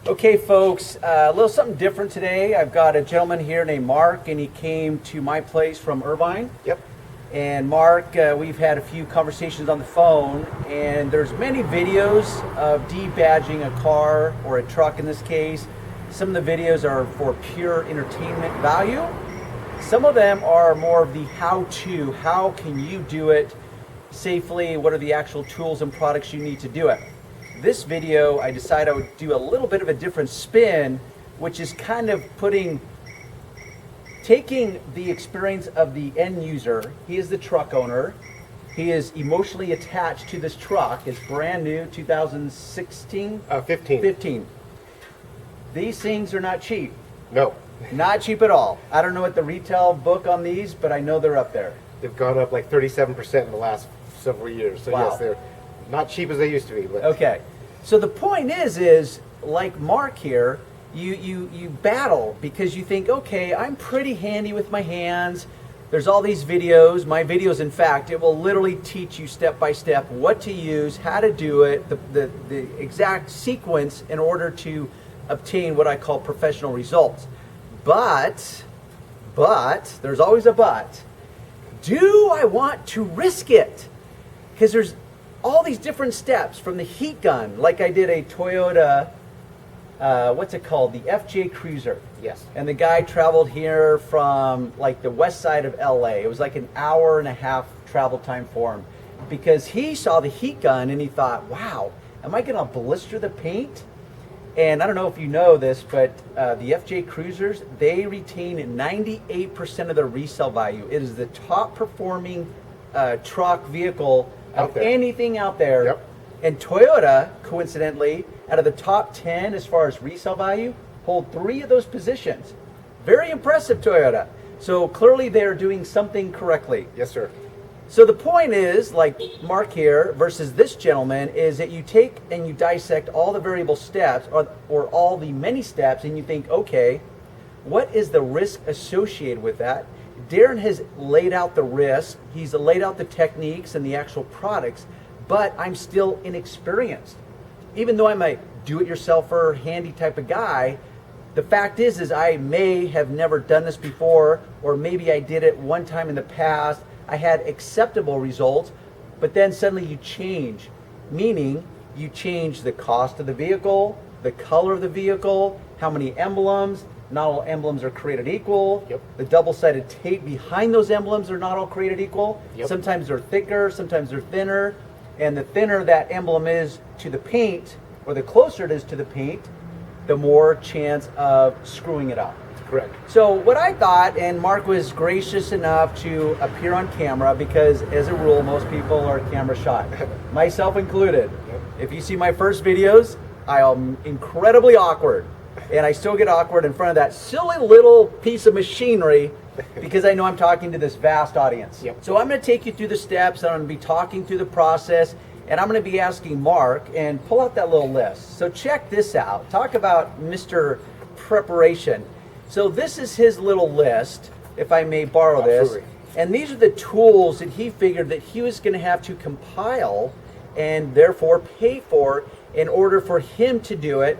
Okay, folks, a little something different today. I've got a gentleman here named Mark, and he came to my place from Irvine. Yep. And Mark, we've had a few conversations on the phone, and there's many videos of debadging a car or a truck in this case. Some of the videos are for pure entertainment value. Some of them are more of the how-to. How can you do it safely? What are the actual tools and products you need to do it? This video, I decided I would do a little bit of a different spin, which is kind of taking the experience of the end user. He is the truck owner. He is emotionally attached to this truck. It's brand new, 2016? 15. These things are not cheap. No. Not cheap at all. I don't know what the retail book on these, but I know they're up there. They've gone up like 37% in the last several years. So wow. Yes, they're not cheap as they used to be. But. Okay. So the point is like Mark here, you battle because you think, okay, I'm pretty handy with my hands. There's all these videos. My videos, in fact, it will literally teach you step by step what to use, how to do it, the exact sequence in order to obtain what I call professional results. But, there's always a but. Do I want to risk it? Because there's all these different steps from the heat gun, like I did a Toyota, what's it called? The FJ Cruiser. Yes. And the guy traveled here from like the west side of LA. It was like an hour and a half travel time for him because he saw the heat gun and he thought, wow, am I going to blister the paint? And I don't know if you know this, but the FJ Cruisers, they retain 98% of their resale value. It is the top performing truck vehicle of anything out there. Yep. And Toyota, coincidentally, out of the top 10 as far as resale value, hold 3 of those positions. Very impressive, Toyota. So clearly they're doing something correctly. Yes, sir. So the point is, like Mark here versus this gentleman, is that you take and you dissect all the variable steps or all the many steps and you think, okay, what is the risk associated with that? Darren has laid out the risk, he's laid out the techniques and the actual products, but I'm still inexperienced. Even though I'm a do-it-yourselfer, handy type of guy, the fact is I may have never done this before, or maybe I did it one time in the past, I had acceptable results, but then suddenly you change, meaning you change the cost of the vehicle, the color of the vehicle, how many emblems. Not all emblems are created equal. Yep. The double-sided tape behind those emblems are not all created equal. Yep. Sometimes they're thicker, sometimes they're thinner. And the thinner that emblem is to the paint, or the closer it is to the paint, the more chance of screwing it up. Correct. So what I thought, and Mark was gracious enough to appear on camera because as a rule, most people are camera shy, myself included. Yep. If you see my first videos, I am incredibly awkward. And I still get awkward in front of that silly little piece of machinery because I know I'm talking to this vast audience. Yep. So I'm going to take you through the steps, I'm going to be talking through the process, and I'm going to be asking Mark, and pull out that little list. So check this out. Talk about Mr. Preparation. So this is his little list, if I may borrow Absolutely. this. And these are the tools that he figured that he was going to have to compile and therefore pay for in order for him to do it.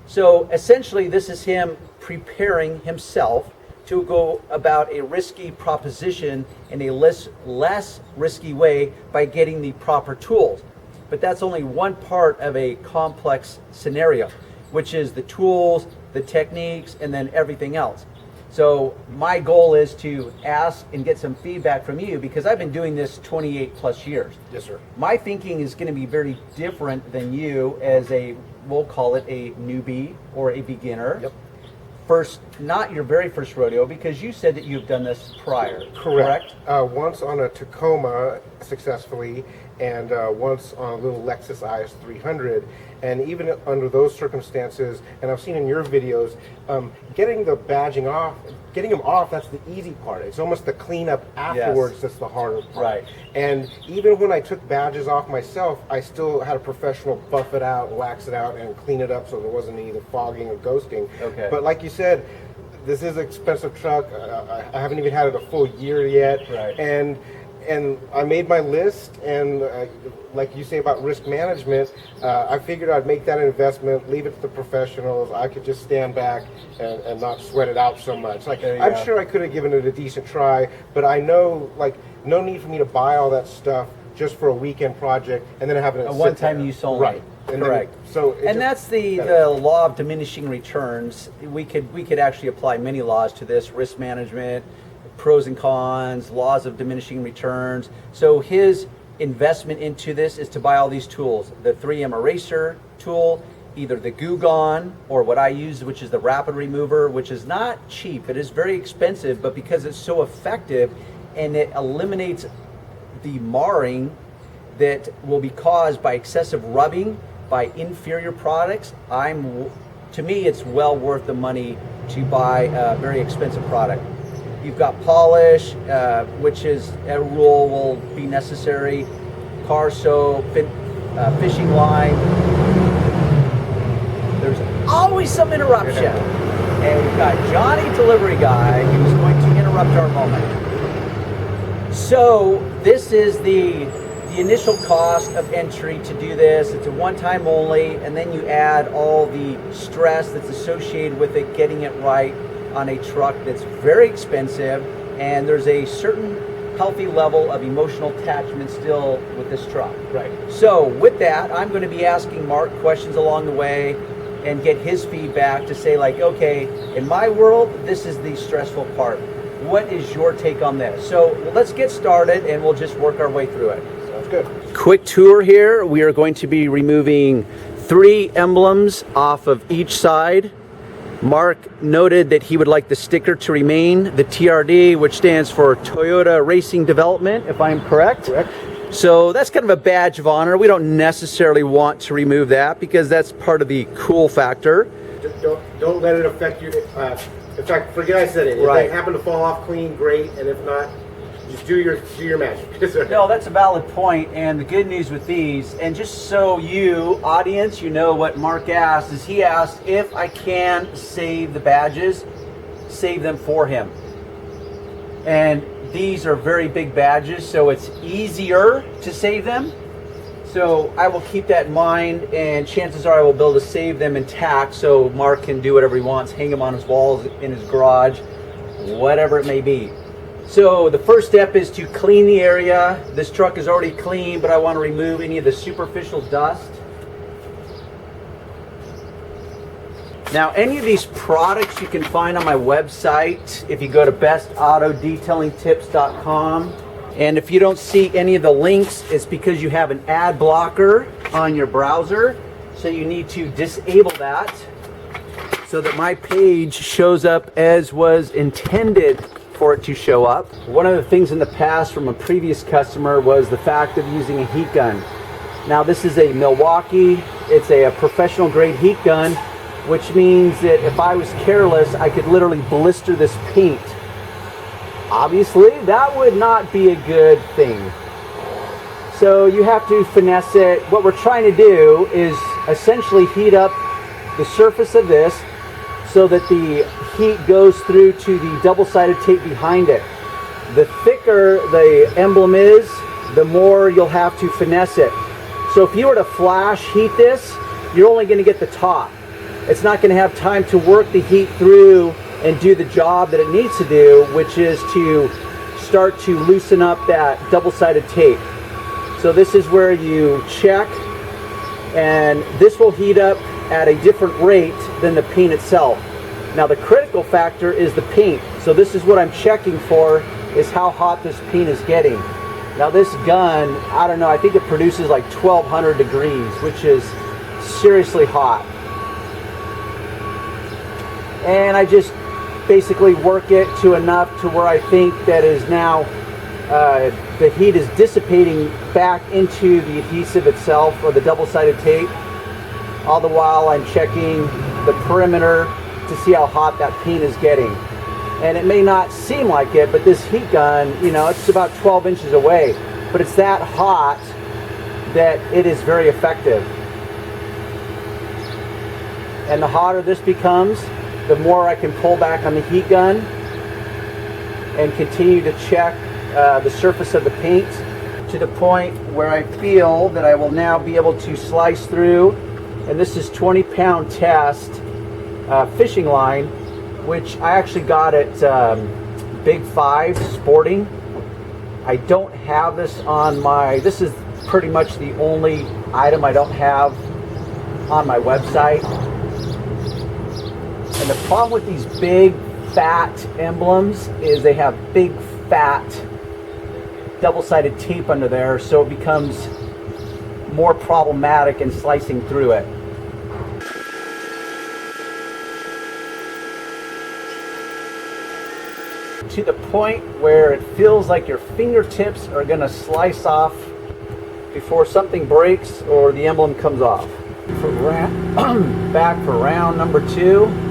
So essentially this is him preparing himself to go about a risky proposition in a less risky way by getting the proper tools. But that's only one part of a complex scenario, which is the tools, the techniques, and then everything else. So my goal is to ask and get some feedback from you because I've been doing this 28 plus years. Yes, sir. My thinking is going to be very different than you as we'll call it a newbie or a beginner. Yep. Not your very first rodeo, because you said that you've done this prior. Correct. Once on a Tacoma successfully, and once on a little Lexus IS 300. And even under those circumstances, and I've seen in your videos, getting the badging off, getting them off, that's the easy part. It's almost the cleanup afterwards that's the harder part. Right. And even when I took badges off myself, I still had a professional buff it out, wax it out, and clean it up so there wasn't any fogging or ghosting. Okay. But like you said, this is an expensive truck. I haven't even had it a full year yet. Right. And and I made my list, and like you say about risk management, I figured I'd make that investment, leave it to the professionals. I could just stand back and not sweat it out so much. Like, I'm sure I could have given it a decent try, but I know, like, no need for me to buy all that stuff just for a weekend project and then have it a one-time use only. Right. And correct. And that's the law of diminishing returns. We could actually apply many laws to this: risk management, pros and cons, laws of diminishing returns. So his investment into this is to buy all these tools: the 3M eraser tool, either the Goo Gone, or what I use, which is the rapid remover, which is not cheap. It is very expensive, but because it's so effective and it eliminates the marring that will be caused by excessive rubbing by inferior products, to me it's well worth the money to buy a very expensive product. You've got polish, which is a rule will be necessary, car soap, fishing line. There's always some interruption. And we've got Johnny Delivery Guy who's going to interrupt our moment. So this is the initial cost of entry to do this. It's a one-time only, and then you add all the stress that's associated with it, getting it right on a truck that's very expensive, and there's a certain healthy level of emotional attachment still with this truck. Right. So with that, I'm going to be asking Mark questions along the way and get his feedback to say, like, okay, in my world, this is the stressful part. What is your take on this? So let's get started and we'll just work our way through it. Sounds good. Quick tour here. We are going to be removing 3 emblems off of each side. Mark noted that he would like the sticker to remain, the TRD, which stands for Toyota Racing Development, if I'm correct. Correct. So that's kind of a badge of honor. We don't necessarily want to remove that because that's part of the cool factor. Don't let it affect you. In fact, forget I said it. If Right. they happen to fall off clean, great, and if not, just do your magic. No, that's a valid point, and the good news with these, and just so you, audience, you know what Mark asked, is he asked if I can save the badges, save them for him. And these are very big badges, so it's easier to save them. So I will keep that in mind, and chances are I will be able to save them intact so Mark can do whatever he wants, hang them on his walls in his garage, whatever it may be. So the first step is to clean the area. This truck is already clean, but I want to remove any of the superficial dust. Now, any of these products you can find on my website if you go to bestautodetailingtips.com. And if you don't see any of the links, it's because you have an ad blocker on your browser. So you need to disable that so that my page shows up as was intended for it to show up. One of the things in the past from a previous customer was the fact of using a heat gun. Now this is a Milwaukee, it's a professional grade heat gun, which means that if I was careless, I could literally blister this paint. Obviously, that would not be a good thing. So you have to finesse it. What we're trying to do is essentially heat up the surface of this so that the heat goes through to the double-sided tape behind it. The thicker the emblem is, the more you'll have to finesse it. So if you were to flash heat this, you're only going to get the top. It's not going to have time to work the heat through and do the job that it needs to do, which is to start to loosen up that double-sided tape. So this is where you check, and this will heat up at a different rate than the paint itself. Now the critical factor is the paint. So this is what I'm checking for, is how hot this paint is getting. Now this gun, I don't know, I think it produces like 1200 degrees, which is seriously hot. And I just basically work it to enough to where I think that is now the heat is dissipating back into the adhesive itself, or the double-sided tape. All the while I'm checking the perimeter to see how hot that paint is getting. And it may not seem like it, but this heat gun, you know, it's about 12 inches away, but it's that hot that it is very effective. And the hotter this becomes, the more I can pull back on the heat gun and continue to check the surface of the paint to the point where I feel that I will now be able to slice through. And this is 20-pound test fishing line, which I actually got at Big Five Sporting. I don't have this on my, this is pretty much the only item I don't have on my website. And the problem with these big fat emblems is they have big fat double-sided tape under there, so it becomes more problematic in slicing through it. To the point where it feels like your fingertips are going to slice off before something breaks or the emblem comes off. Back for round number 2.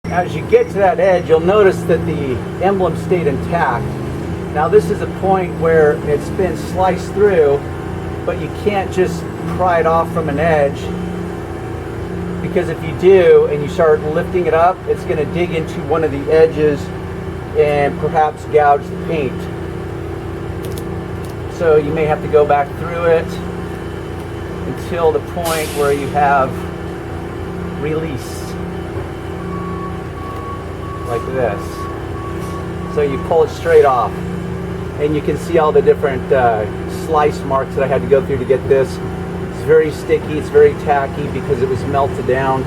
As you get to that edge, you'll notice that the emblem stayed intact. Now this is a point where it's been sliced through, but you can't just pry it off from an edge, because if you do and you start lifting it up, it's going to dig into one of the edges and perhaps gouge the paint. So you may have to go back through it until the point where you have release. Like this. So you pull it straight off, and you can see all the different slice marks that I had to go through to get this. It's very sticky, it's very tacky because it was melted down.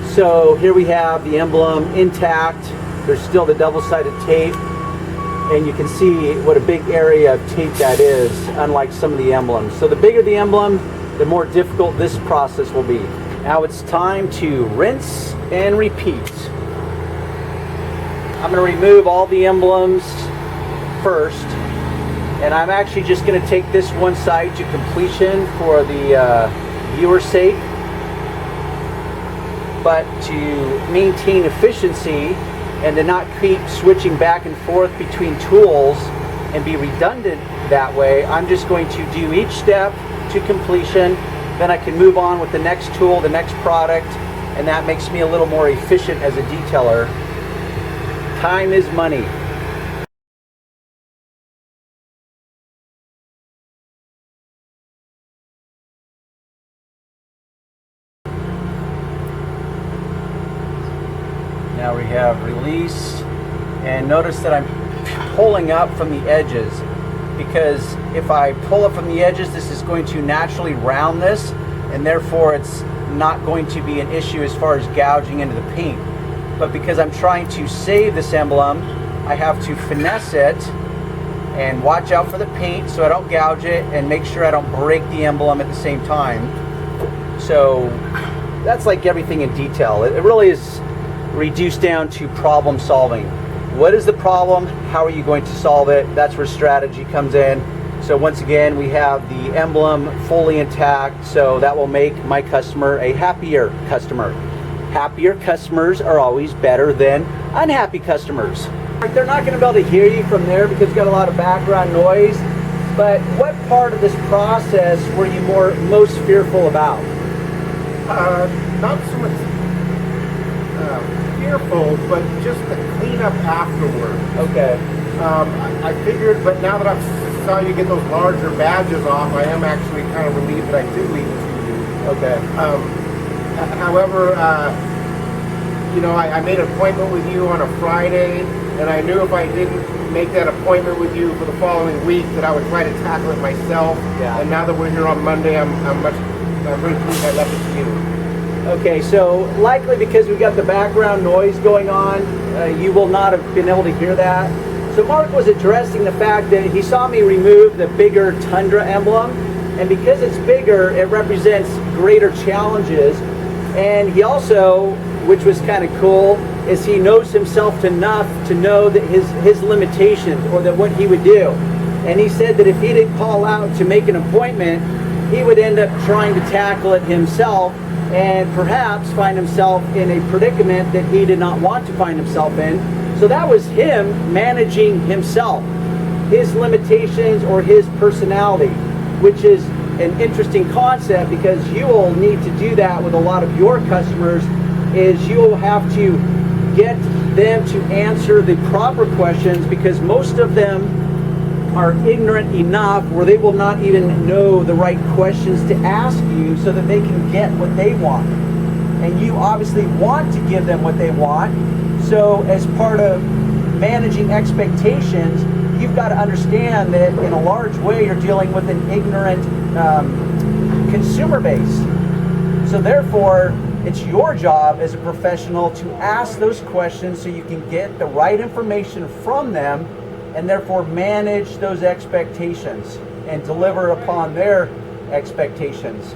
So here we have the emblem intact. There's still the double-sided tape, and you can see what a big area of tape that is, unlike some of the emblems. So the bigger the emblem, the more difficult this process will be. Now it's time to rinse and repeat. I'm going to remove all the emblems first, and I'm actually just going to take this one side to completion for the viewer's sake. But to maintain efficiency and to not keep switching back and forth between tools and be redundant that way, I'm just going to do each step to completion. Then I can move on with the next tool, the next product, and that makes me a little more efficient as a detailer. Time is money. Now we have release, and notice that I'm pulling up from the edges, because if I pull up from the edges, this is going to naturally round this, and therefore it's not going to be an issue as far as gouging into the paint. But because I'm trying to save this emblem, I have to finesse it and watch out for the paint so I don't gouge it, and make sure I don't break the emblem at the same time. So that's like everything in detail. It really is reduced down to problem solving. What is the problem? How are you going to solve it? That's where strategy comes in. So once again, we have the emblem fully intact, so that will make my customer a happier customer. Happier customers are always better than unhappy customers. They're not going to be able to hear you from there because you've got a lot of background noise. But what part of this process were you most fearful about? Not so much fearful, but just the cleanup afterward. Okay. I figured, but now that I saw you get those larger badges off, I am actually kind of relieved that I did leave it to you. Okay. However, you know, I made an appointment with you on a Friday, and I knew if I didn't make that appointment with you for the following week that I would try to tackle it myself. Yeah. And now that we're here on Monday, I'm very pleased I left it to you. Okay, so likely because we've got the background noise going on, you will not have been able to hear that. So Mark was addressing the fact that he saw me remove the bigger Tundra emblem, and because it's bigger, it represents greater challenges. And he also, which was kind of cool, is he knows himself enough to know that his limitations, or that what he would do. And he said that if he didn't call out to make an appointment, he would end up trying to tackle it himself and perhaps find himself in a predicament that he did not want to find himself in. So that was him managing himself, his limitations or his personality, which is an interesting concept because you will need to do that with a lot of your customers is you'll have to get them to answer the proper questions, because most of them are ignorant enough where they will not even know the right questions to ask you so that they can get what they want. And you obviously want to give them what they want. So as part of managing expectations, you've got to understand that in a large way you're dealing with an ignorant consumer base. So therefore, it's your job as a professional to ask those questions so you can get the right information from them, and therefore manage those expectations and deliver upon their expectations.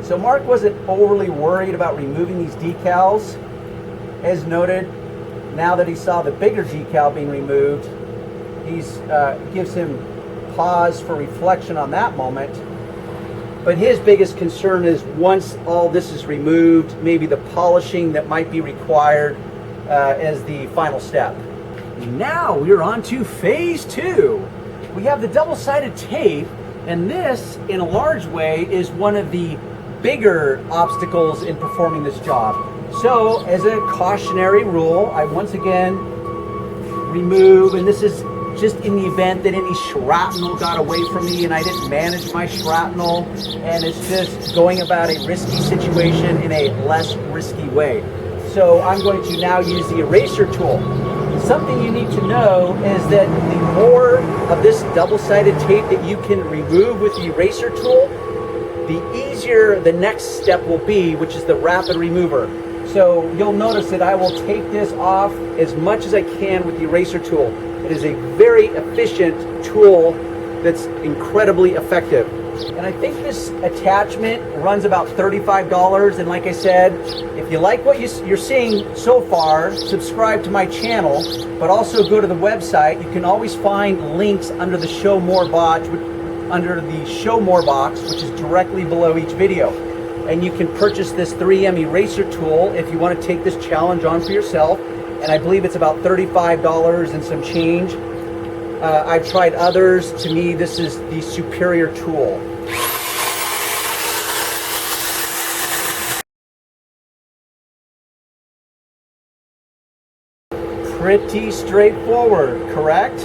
So Mark wasn't overly worried about removing these decals. As noted, now that he saw the bigger decal being removed, he's gives him pause for reflection on that moment. But his biggest concern is once all this is removed, maybe the polishing that might be required as the final step. Now we're on to phase 2. We have the double-sided tape, and this, in a large way, is one of the bigger obstacles in performing this job. So, as a cautionary rule, I once again remove, and this is just in the event that any shrapnel got away from me and I didn't manage my shrapnel, and it's just going about a risky situation in a less risky way. So I'm going to now use the eraser tool. Something you need to know is that the more of this double-sided tape that you can remove with the eraser tool, the easier the next step will be, which is the rapid remover. So you'll notice that I will take this off as much as I can with the eraser tool. It is a very efficient tool that's incredibly effective. And I think this attachment runs about $35. And like I said, if you like what you're seeing so far, subscribe to my channel, but also go to the website. You can always find links under the Show More box, which is directly below each video. And you can purchase this 3M eraser tool if you want to take this challenge on for yourself. And I believe it's about $35 and some change. I've tried others. To me, this is the superior tool. Pretty straightforward, correct?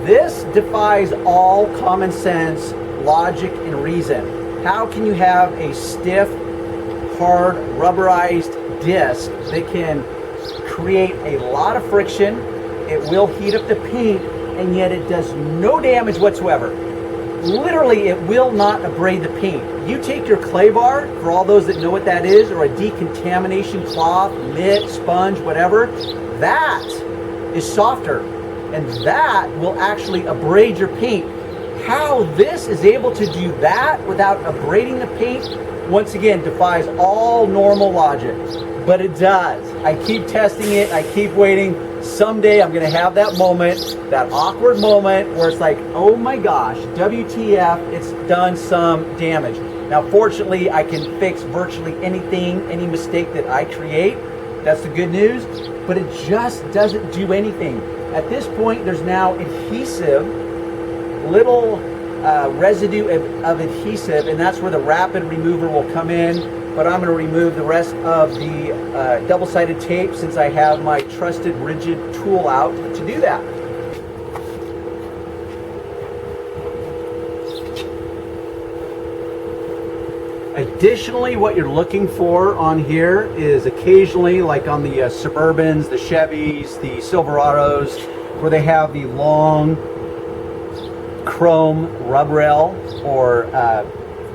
This defies all common sense, logic, and reason. How can you have a stiff, hard, rubberized disc that can create a lot of friction, it will heat up the paint, and yet it does no damage whatsoever? Literally, it will not abrade the paint. You take your clay bar, for all those that know what that is, or a decontamination cloth, mitt, sponge, whatever, that is softer, and that will actually abrade your paint. How this is able to do that without abrading the paint, once again, defies all normal logic. But it does. I keep testing it, I keep waiting. Someday I'm gonna have that moment, that awkward moment where it's like, oh my gosh, WTF, it's done some damage. Now fortunately, I can fix virtually anything, any mistake that I create. That's the good news, but it just doesn't do anything. At this point, there's now adhesive, little residue of adhesive, and that's where the rapid remover will come in. But I'm going to remove the rest of the double-sided tape since I have my trusted rigid tool out to do that. Additionally, what you're looking for on here is occasionally, like on the Suburbans, the Chevys, the Silverados, where they have the long chrome rub rail or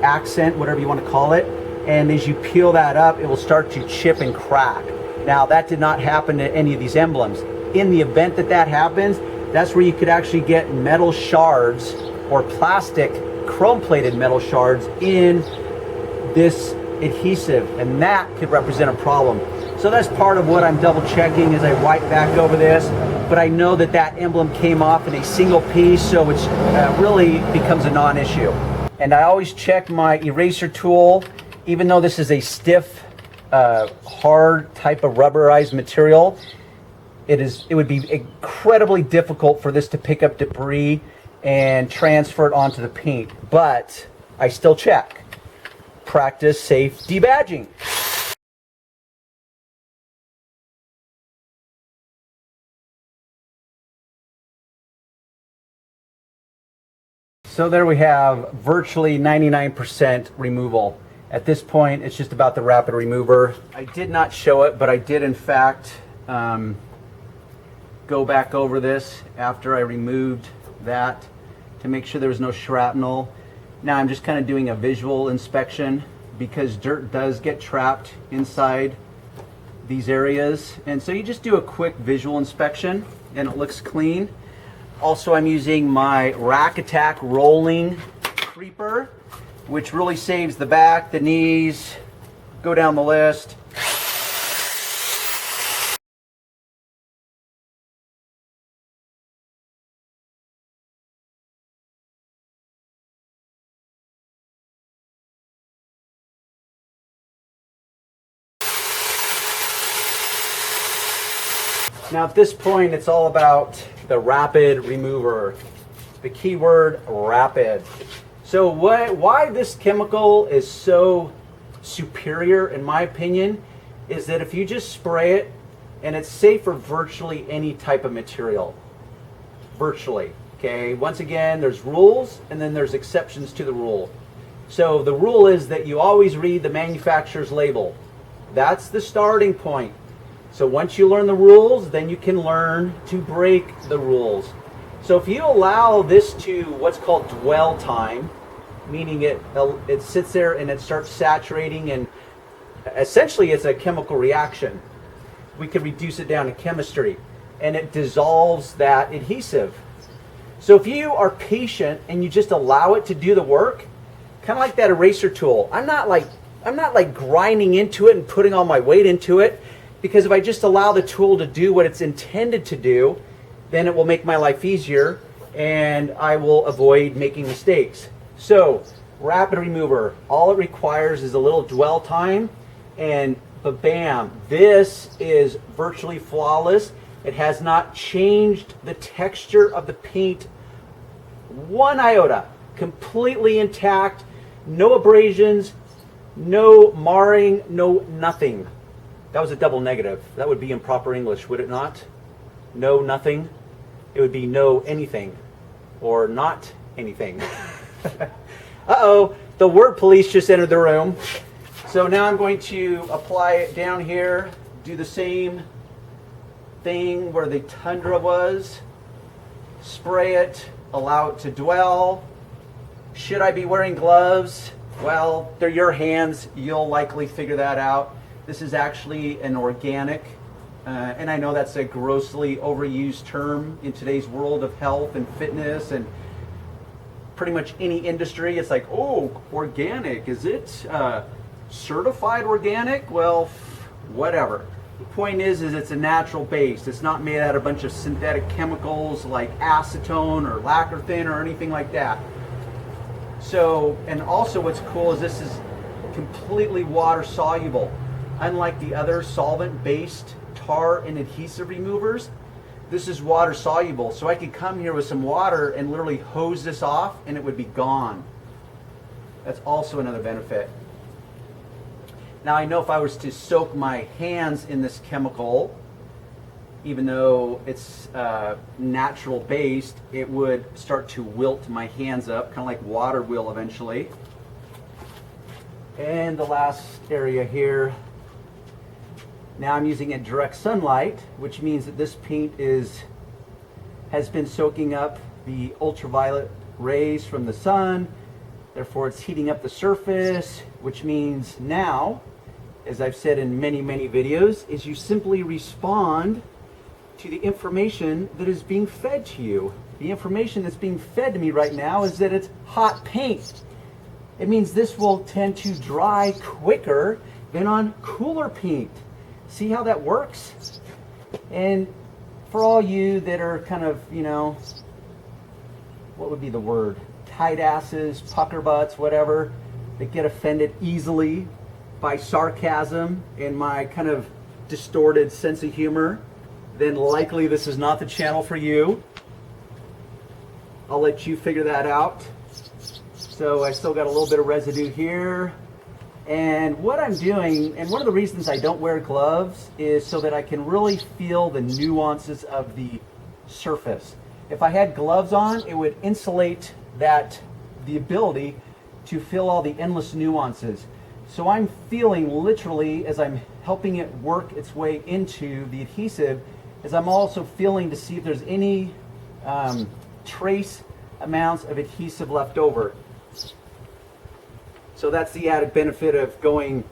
accent, whatever you want to call it. And as you peel that up, it will start to chip and crack. Now, that did not happen to any of these emblems. In the event that that happens, that's where you could actually get metal shards or plastic chrome-plated metal shards in this adhesive, and that could represent a problem. So that's part of what I'm double checking as I wipe back over this. But I know that that emblem came off in a single piece, so it's really becomes a non-issue. And I always check my eraser tool. Even though this is a stiff, hard type of rubberized material, it would be incredibly difficult for this to pick up debris and transfer it onto the paint. But I still check. Practice safe debadging. So there we have virtually 99% removal. At this point, it's just about the rapid remover. I did not show it, but I did in fact go back over this after I removed that to make sure there was no shrapnel. Now I'm just kind of doing a visual inspection because dirt does get trapped inside these areas. And so you just do a quick visual inspection and it looks clean. Also, I'm using my Rack Attack rolling creeper, which really saves the back, the knees, go down the list. Now at this point, it's all about the rapid remover. The keyword rapid. So why this chemical is so superior, in my opinion, is that if you just spray it, and it's safe for virtually any type of material. Virtually. Okay. Once again, there's rules, and then there's exceptions to the rule. So the rule is that you always read the manufacturer's label. That's the starting point. So once you learn the rules, then you can learn to break the rules. So if you allow this to what's called dwell time, meaning it sits there and it starts saturating, and essentially it's a chemical reaction. We could reduce it down to chemistry, and it dissolves that adhesive. So if you are patient and you just allow it to do the work, kind of like that eraser tool. I'm not like grinding into it and putting all my weight into it. Because if I just allow the tool to do what it's intended to do, then it will make my life easier and I will avoid making mistakes. So, rapid remover, all it requires is a little dwell time and bam, this is virtually flawless. It has not changed the texture of the paint one iota, completely intact, no abrasions, no marring, no nothing. That was a double negative. That would be improper English, would it not? No, nothing. It would be no anything or not anything. Uh-oh, the word police just entered the room. So now I'm going to apply it down here, do the same thing where the Tundra was, spray it, allow it to dwell. Should I be wearing gloves? Well, they're your hands. You'll likely figure that out. This is actually an organic, and I know that's a grossly overused term in today's world of health and fitness and pretty much any industry. It's like, oh, organic. Is it certified organic? Well, whatever. The point is it's a natural base. It's not made out of a bunch of synthetic chemicals like acetone or lacquer thin or anything like that. So, and also what's cool is this is completely water soluble. Unlike the other solvent-based tar and adhesive removers, this is water soluble. So I could come here with some water and literally hose this off and it would be gone. That's also another benefit. Now I know if I was to soak my hands in this chemical, even though it's natural based, it would start to wilt my hands up, kind of like water will eventually. And the last area here, now I'm using it in direct sunlight, which means that this paint has been soaking up the ultraviolet rays from the sun. Therefore, it's heating up the surface, which means now, as I've said in many, many videos, is you simply respond to the information that is being fed to you. The information that's being fed to me right now is that it's hot paint. It means this will tend to dry quicker than on cooler paint. See how that works? And for all you that are kind of, you know, what would be the word? Tight asses, pucker butts, whatever, that get offended easily by sarcasm and my kind of distorted sense of humor, then likely this is not the channel for you. I'll let you figure that out. So I still got a little bit of residue here. And what I'm doing, and one of the reasons I don't wear gloves, is so that I can really feel the nuances of the surface. If I had gloves on, it would insulate the ability to feel all the endless nuances. So I'm feeling literally, as I'm helping it work its way into the adhesive, is I'm also feeling to see if there's any trace amounts of adhesive left over. So that's the added benefit of going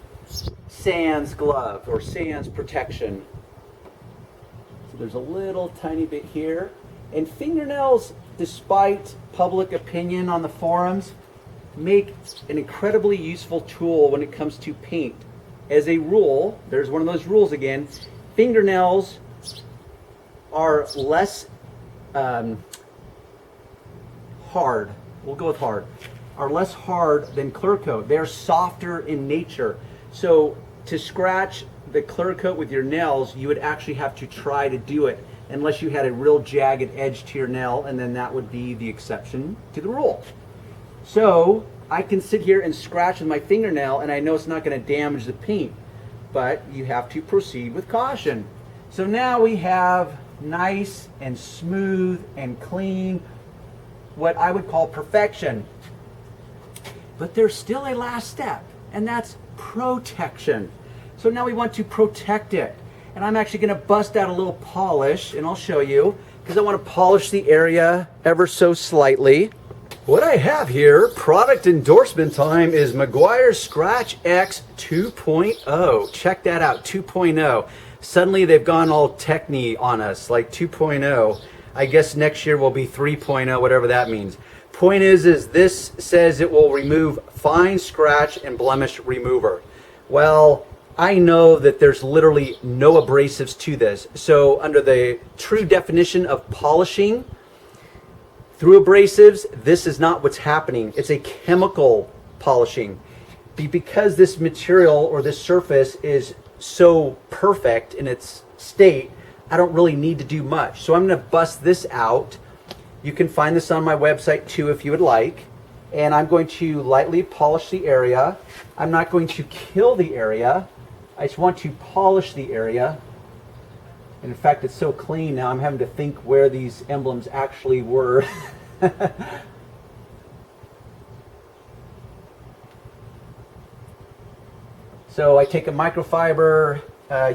sans glove or sans protection. So there's a little tiny bit here. And fingernails, despite public opinion on the forums, make an incredibly useful tool when it comes to paint. As a rule, there's one of those rules again, fingernails are less hard, we'll go with hard, are less hard than clear coat. They're softer in nature. So to scratch the clear coat with your nails, you would actually have to try to do it unless you had a real jagged edge to your nail, and then that would be the exception to the rule. So I can sit here and scratch with my fingernail and I know it's not going to damage the paint, but you have to proceed with caution. So now we have nice and smooth and clean, what I would call perfection. But there's still a last step, and that's protection. So now we want to protect it. And I'm actually going to bust out a little polish, and I'll show you, because I want to polish the area ever so slightly. What I have here, product endorsement time, is Meguiar's Scratch X 2.0. Check that out, 2.0. Suddenly they've gone all techny on us, like 2.0. I guess next year will be 3.0, whatever that means. Point is this says it will remove fine scratch and blemish remover. Well, I know that there's literally no abrasives to this. So under the true definition of polishing through abrasives, this is not what's happening. It's a chemical polishing. Because this material or this surface is so perfect in its state, I don't really need to do much. So I'm going to bust this out. You can find this on my website too if you would like. And I'm going to lightly polish the area. I'm not going to kill the area. I just want to polish the area. And in fact, it's so clean now, I'm having to think where these emblems actually were. So I take a microfiber,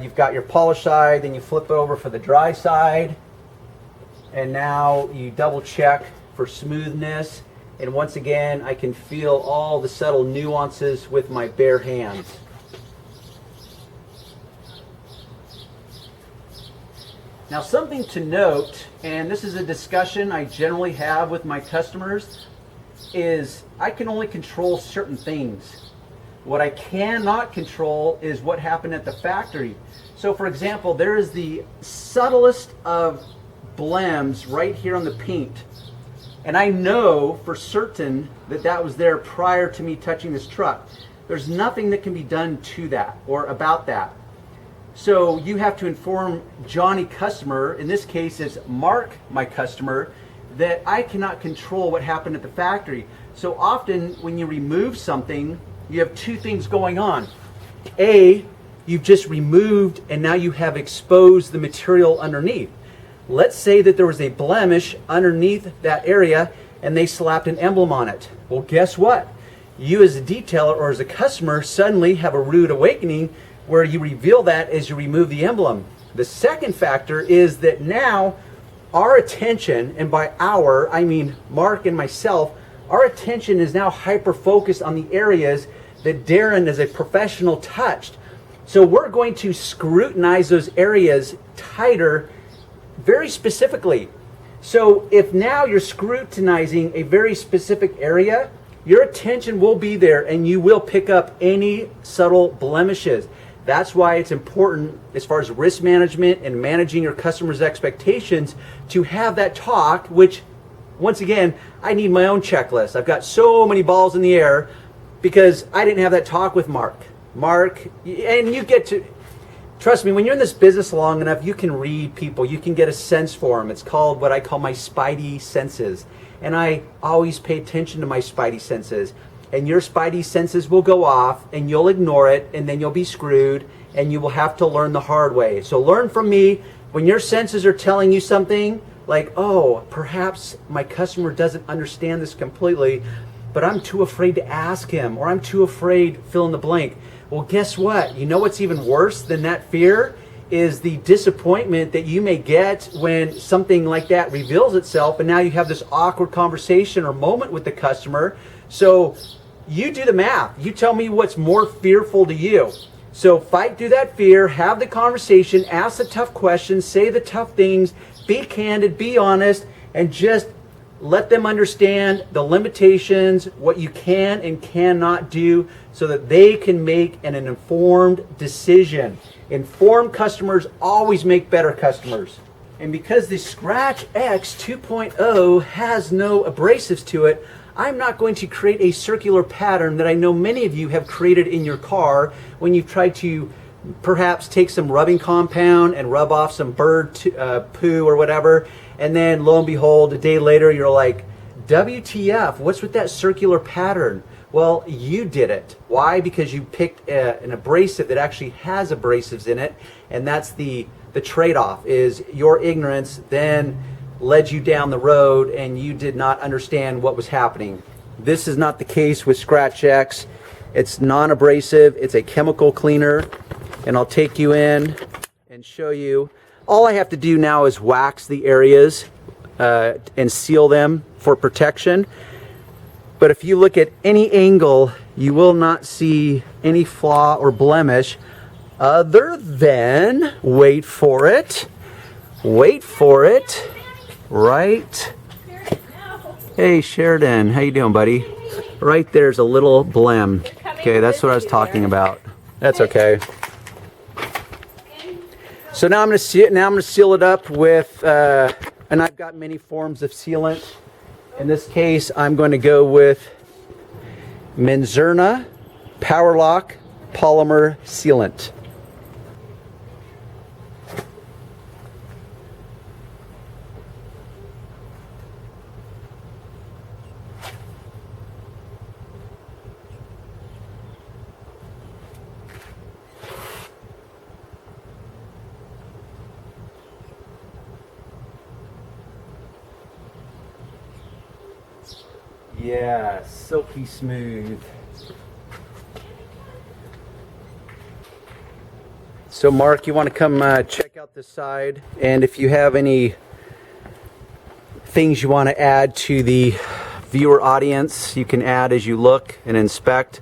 you've got your polish side, then you flip it over for the dry side. And now you double check for smoothness. And once again, I can feel all the subtle nuances with my bare hands. Now, something to note, and this is a discussion I generally have with my customers, is I can only control certain things. What I cannot control is what happened at the factory. So for example, there is the subtlest of blems right here on the paint. And I know for certain that that was there prior to me touching this truck. There's nothing that can be done to that or about that. So you have to inform Johnny customer, in this case it's Mark my customer, that I cannot control what happened at the factory. So often when you remove something, you have two things going on. A, you've just removed and now you have exposed the material underneath. Let's say that there was a blemish underneath that area and they slapped an emblem on it. Well, guess what? You as a detailer or as a customer suddenly have a rude awakening where you reveal that as you remove the emblem. The second factor is that now our attention, and by our, I mean Mark and myself, our attention is now hyper-focused on the areas that Darren as a professional touched. So we're going to scrutinize those areas tighter, very specifically. So if now you're scrutinizing a very specific area, your attention will be there and you will pick up any subtle blemishes. That's why it's important as far as risk management and managing your customers' expectations to have that talk, which once again, I need my own checklist. I've got so many balls in the air because I didn't have that talk with Mark. Mark, and you get to, trust me, when you're in this business long enough, you can read people, you can get a sense for them. It's called what I call my spidey senses. And I always pay attention to my spidey senses. And your spidey senses will go off and you'll ignore it and then you'll be screwed and you will have to learn the hard way. So learn from me. When your senses are telling you something, like, oh, perhaps my customer doesn't understand this completely, but I'm too afraid to ask him, or I'm too afraid, fill in the blank. Well, guess what? You know what's even worse than that fear is the disappointment that you may get when something like that reveals itself, and now you have this awkward conversation or moment with the customer. So you do the math. You tell me what's more fearful to you. So fight through that fear, have the conversation, ask the tough questions, say the tough things, be candid, be honest, and just let them understand the limitations, what you can and cannot do, so that they can make an informed decision. Informed customers always make better customers. And because the Scratch X 2.0 has no abrasives to it, I'm not going to create a circular pattern that I know many of you have created in your car when you've tried to perhaps take some rubbing compound and rub off some bird poo or whatever, and then lo and behold, a day later you're like, WTF, what's with that circular pattern? Well, you did it. Why? Because you picked an abrasive that actually has abrasives in it, and that's the trade-off, is your ignorance then led you down the road and you did not understand what was happening. This is not the case with Scratch X. It's non-abrasive, it's a chemical cleaner, and I'll take you in and show you. All I have to do now is wax the areas and seal them for protection. But if you look at any angle, you will not see any flaw or blemish other than, wait for it, right? Hey Sheridan, how you doing, buddy? Right there's a little blem. Okay, that's what I was talking about. That's okay. So now I'm going to seal it up with, and I've got many forms of sealant. In this case, I'm going to go with Menzerna Powerlock Polymer Sealant. Yeah, silky smooth. So Mark, you want to come check out this side, and if you have any things you want to add to the viewer audience, you can add as you look and inspect.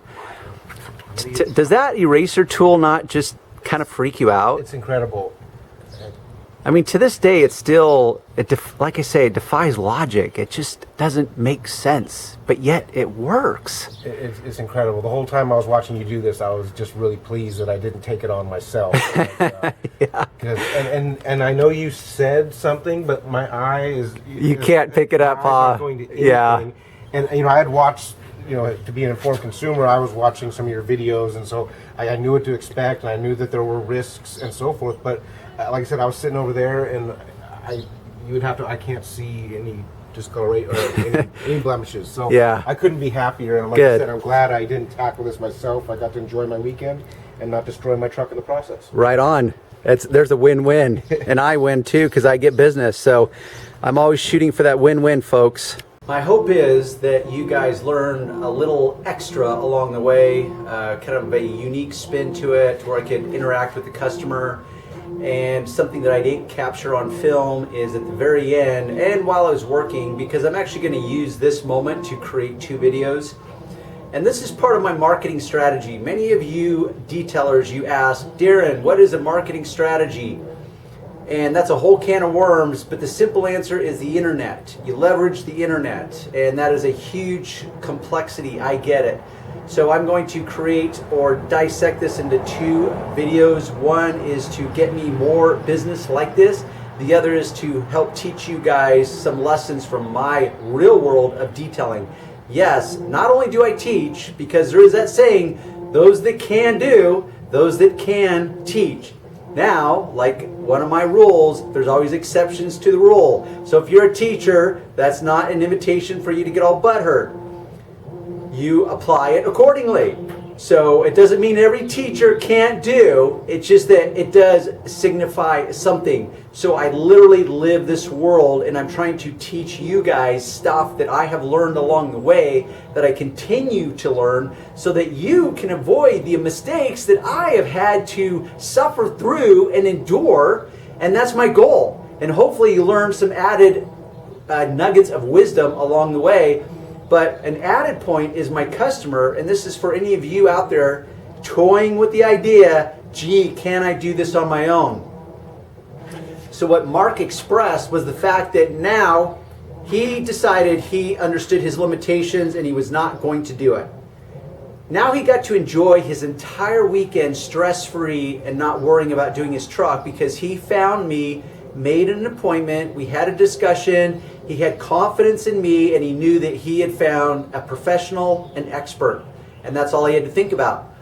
Does that eraser tool not just kind of freak you out? It's incredible. I mean, to this day, it's still, like I say, it defies logic. It just doesn't make sense, but yet it works. It's incredible. The whole time I was watching you do this, I was just really pleased that I didn't take it on myself. Yeah. And I know you said something, but my eye is... You can't pick it up, huh? Going to anything. Yeah. And, I had watched, to be an informed consumer, I was watching some of your videos, and so I knew what to expect, and I knew that there were risks and so forth, but like I said, I was sitting over there, and I can't see any discoloration or any blemishes. So yeah. I couldn't be happier. And like I said, I'm glad I didn't tackle this myself. I got to enjoy my weekend and not destroy my truck in the process. Right on. There's a win-win, and I win too because I get business. So I'm always shooting for that win-win, folks. My hope is that you guys learn a little extra along the way, kind of a unique spin to it, where I can interact with the customer. And something that I didn't capture on film is at the very end, and while I was working, because I'm actually going to use this moment to create 2 videos. And this is part of my marketing strategy. Many of you detailers, you ask, Darren, what is a marketing strategy? And that's a whole can of worms, but the simple answer is the internet. You leverage the internet, and that is a huge complexity. I get it. So I'm going to create or dissect this into 2 videos. One is to get me more business like this. The other is to help teach you guys some lessons from my real world of detailing. Yes, not only do I teach, because there is that saying, those that can do, those that can teach. Now, like one of my rules, there's always exceptions to the rule. So if you're a teacher, that's not an invitation for you to get all butthurt. You apply it accordingly. So it doesn't mean every teacher can't do, it's just that it does signify something. So I literally live this world, and I'm trying to teach you guys stuff that I have learned along the way, that I continue to learn, so that you can avoid the mistakes that I have had to suffer through and endure. And that's my goal. And hopefully you learn some added nuggets of wisdom along the way. But an added point is my customer, and this is for any of you out there toying with the idea, gee, can I do this on my own? So what Mark expressed was the fact that now he decided he understood his limitations and he was not going to do it. Now he got to enjoy his entire weekend stress-free and not worrying about doing his truck, because he found me, made an appointment, we had a discussion, he had confidence in me, and he knew that he had found a professional, an expert, and that's all he had to think about.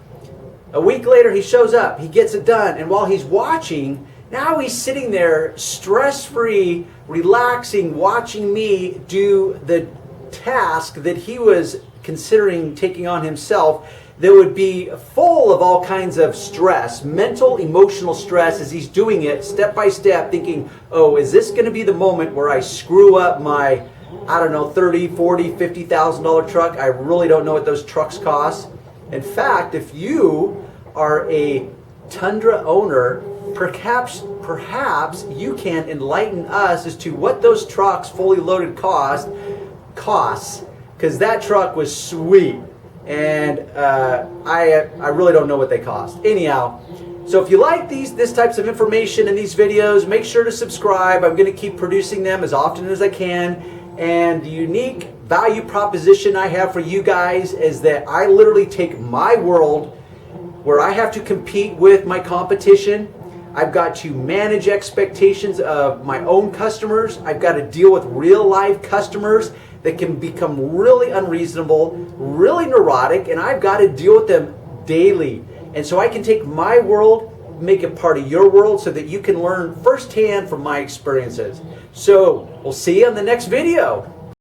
A week later he shows up, he gets it done, and while he's watching, now he's sitting there stress-free, relaxing, watching me do the task that he was considering taking on himself, that would be full of all kinds of stress, mental, emotional stress, as he's doing it step by step, thinking, oh, is this going to be the moment where I screw up my, I don't know, $30,000, $40,000, $50,000 truck? I really don't know what those trucks cost. In fact, if you are a Tundra owner, perhaps you can enlighten us as to what those trucks fully loaded costs, because that truck was sweet. And I really don't know what they cost. Anyhow, so if you like this types of information in these videos, make sure to subscribe. I'm going to keep producing them as often as I can. And the unique value proposition I have for you guys is that I literally take my world where I have to compete with my competition. I've got to manage expectations of my own customers. I've got to deal with real life customers that can become really unreasonable, really neurotic, and I've got to deal with them daily. And so I can take my world, make it part of your world, so that you can learn firsthand from my experiences. So we'll see you on the next video.